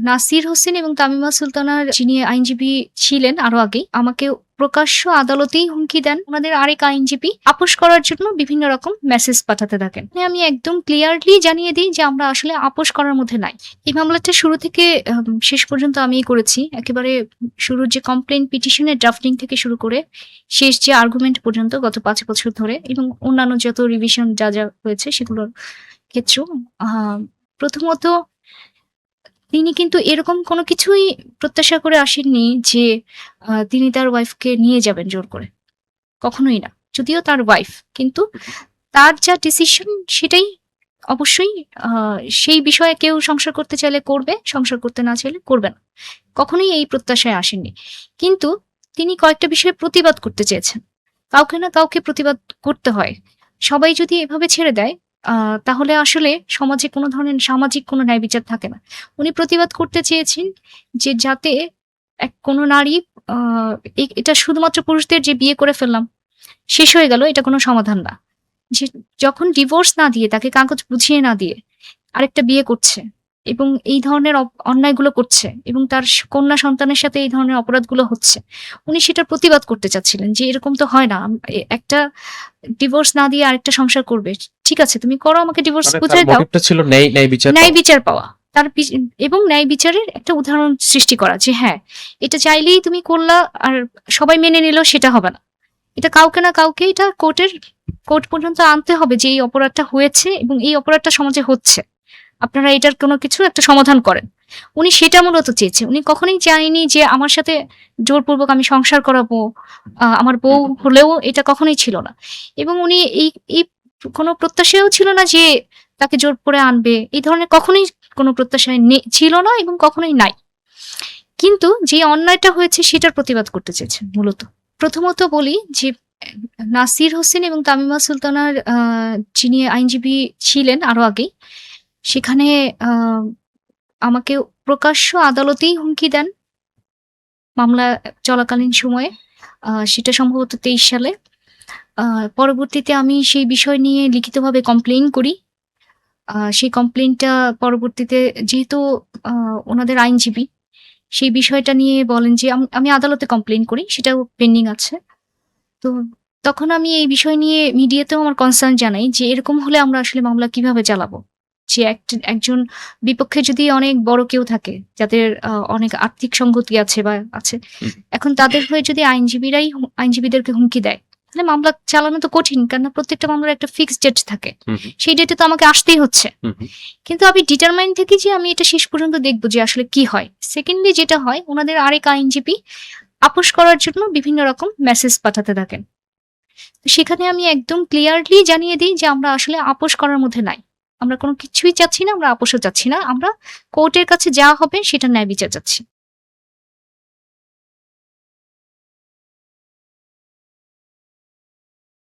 নাসির হোসেন এবং তামিমা সুলতানার যিনি আইনজীবী ছিলেন আরো আগে আমাকে প্রকাশ্য আদালতেই হুমকি দেন ওনাদের আরেক আইনজীবী আপোষ করার জন্য বিভিন্ন রকম মেসেজ পাঠাতে থাকেন। আমি একদম ক্লিয়ারলি জানিয়ে দিই যে আমরা আসলে আপোষ করার মধ্যে নাই। এই মামলাটা শুরু থেকে শেষ পর্যন্ত আমিই করেছি। একেবারে শুরুর যে কমপ্লেইন পিটিশনের ড্রাফটিং থেকে শুরু করে শেষ যে আর্গুমেন্ট পর্যন্ত গত ৫ বছর ধরে এবং অন্যান্য যত রিভিশন যা হয়েছে সেগুলোর ক্ষেত্রেও প্রথমত তিনি কিন্তু এরকম কোনো কিছুই প্রত্যাশা করে আসেননি যে তিনি তার ওয়াইফকে নিয়ে যাবেন জোর করে। কখনোই না। যদিও তার ওয়াইফ। কিন্তু তার যা ডিসিশন সেটাই অবশ্যই সেই বিষয়ে কেউ সংসার করতে চাইলে করবে, সংসার করতে না চাইলে করবে না। কখনোই এই প্রত্যাশায় আসেননি। কিন্তু তিনি কয়েকটা বিষয়ে প্রতিবাদ করতে চেয়েছেন। কাউকে না কাউকে প্রতিবাদ করতে হয়। সবাই যদি এভাবে ছেড়ে দেয় তাহলে আসলে সমাজে কোনো ধরনের সামাজিক কোনো ন্যায় বিচার থাকে না। উনি প্রতিবাদ করতে চেয়েছেন যে যাতে কোনো নারী আ এটা শুধুমাত্র পুরুষদের যে বিয়ে করে ফেললাম, শেষ হয়ে গেল এটা কোনো সমাধান না। যে যখন ডিভোর্স না দিয়ে তাকে কাগজ বুঝিয়ে না দিয়ে আরেকটা বিয়ে করছে এবং এই ধরনের অন্যায়গুলো করছে এবং তার কন্যা সন্তানের সাথে এই ধরনের অপরাধগুলো হচ্ছে। উনি সেটার প্রতিবাদ করতে চাচ্ছিলেন যে এরকম তো হয় না। একটা ডিভোর্স না দিয়ে আরেকটা সংসার করবে। ঠিক আছে তুমি করো আমাকে ডিভোর্স মানে তার বুঝায় দাও। মোটিভটা ছিল ন্যায় বিচার ন্যায় পাওয়া। বিচার পাওয়া। তার এবং ন্যায় বিচারের একটা উদাহরণ সৃষ্টি করা যে হ্যাঁ, এটা চাইলেই তুমি করলা আর সবাই মেনে নিল সেটা হবে না। এটা কাউকে না কাউকে এটা কোর্ট পর্যন্ত আনতে হবে যে এই অপরাধটা হয়েছে এবং এই অপরাধটা সমাজে হচ্ছে। আপনারা এটার কোনো কিছু একটা সমাধান করেন। উনি সেটা মূলত চেয়েছে। উনি কখনোই চায়নি যে আমার সাথে জোরপূর্বক আমি সংসার করাবো। আমার বউ হলেও এটা কখনোই ছিল না। এবং উনি এই কোনো প্রত্যাশাও ছিল না যে তাকে জোর করে আনবে। এই ধরনের কখনোই কোনো প্রত্যাশায় ছিল না এবং কখনোই নাই। কিন্তু যে অন্যায়টা হয়েছে সেটার প্রতিবাদ করতে চেয়েছেন মূলত। প্রথমত বলি যে নাসির হোসেন এবং তামিমা সুলতানার যিনি আইনজীবী ছিলেন আরো আগে সেখানে আমাকে প্রকাশ্য আদালতেই হুমকি দেন মামলা চলাকালীন সময়ে। সেটা সম্ভবত ২৩ সালে। পরবর্তীতে আমি সেই বিষয় নিয়ে লিখিতভাবে কমপ্লেইন করি। সেই কমপ্লেইনটা পরবর্তীতে যেহেতু ওনাদের আইনজীবী সেই বিষয়টা নিয়ে বলেন যে আমি আদালতে কমপ্লেইন করি। সেটাও পেন্ডিং আছে। তো তখন আমি এই বিষয় নিয়ে মিডিয়াতেও আমার কনসার্ন জানাই যে এরকম হলে আমরা আসলে মামলা কিভাবে চালাবো? যে একজন বিপক্ষে যদি অনেক বড় কেউ থাকে যাদের অনেক আর্থিক সংগতি আছে বা আছে। এখন তাদের হয়ে যদি আইনজীবীদেরকে হুমকি দেয়, তাহলে মামলা চালানো তো কঠিন। কেননা প্রত্যেকটা মামলার একটা ফিক্সড ডেট থাকে। সেই ডেটে তো আমাকে আসতেই হচ্ছে। কিন্তু আমি ডিটারমাইন্ড থাকি যে আমি এটা শেষ পর্যন্ত দেখব যে আসলে কি হয়। সেকেন্ডলি যেটা হয় ওনাদের আরেক আইনজীবী আপোষ করার জন্য বিভিন্ন রকম মেসেজ পাঠাতে থাকেন। সেখানে আমি একদম ক্লিয়ারলি জানিয়ে দিই যে আমরা আসলে আপোষ করার মধ্যে নাই। আমরা কোনো কিছুই চাচ্ছি না, আমরা আপোষও চাচ্ছি না। আমরা কোর্টের কাছে যা হবে সেটা ন্যায় বিচার চাচ্ছি।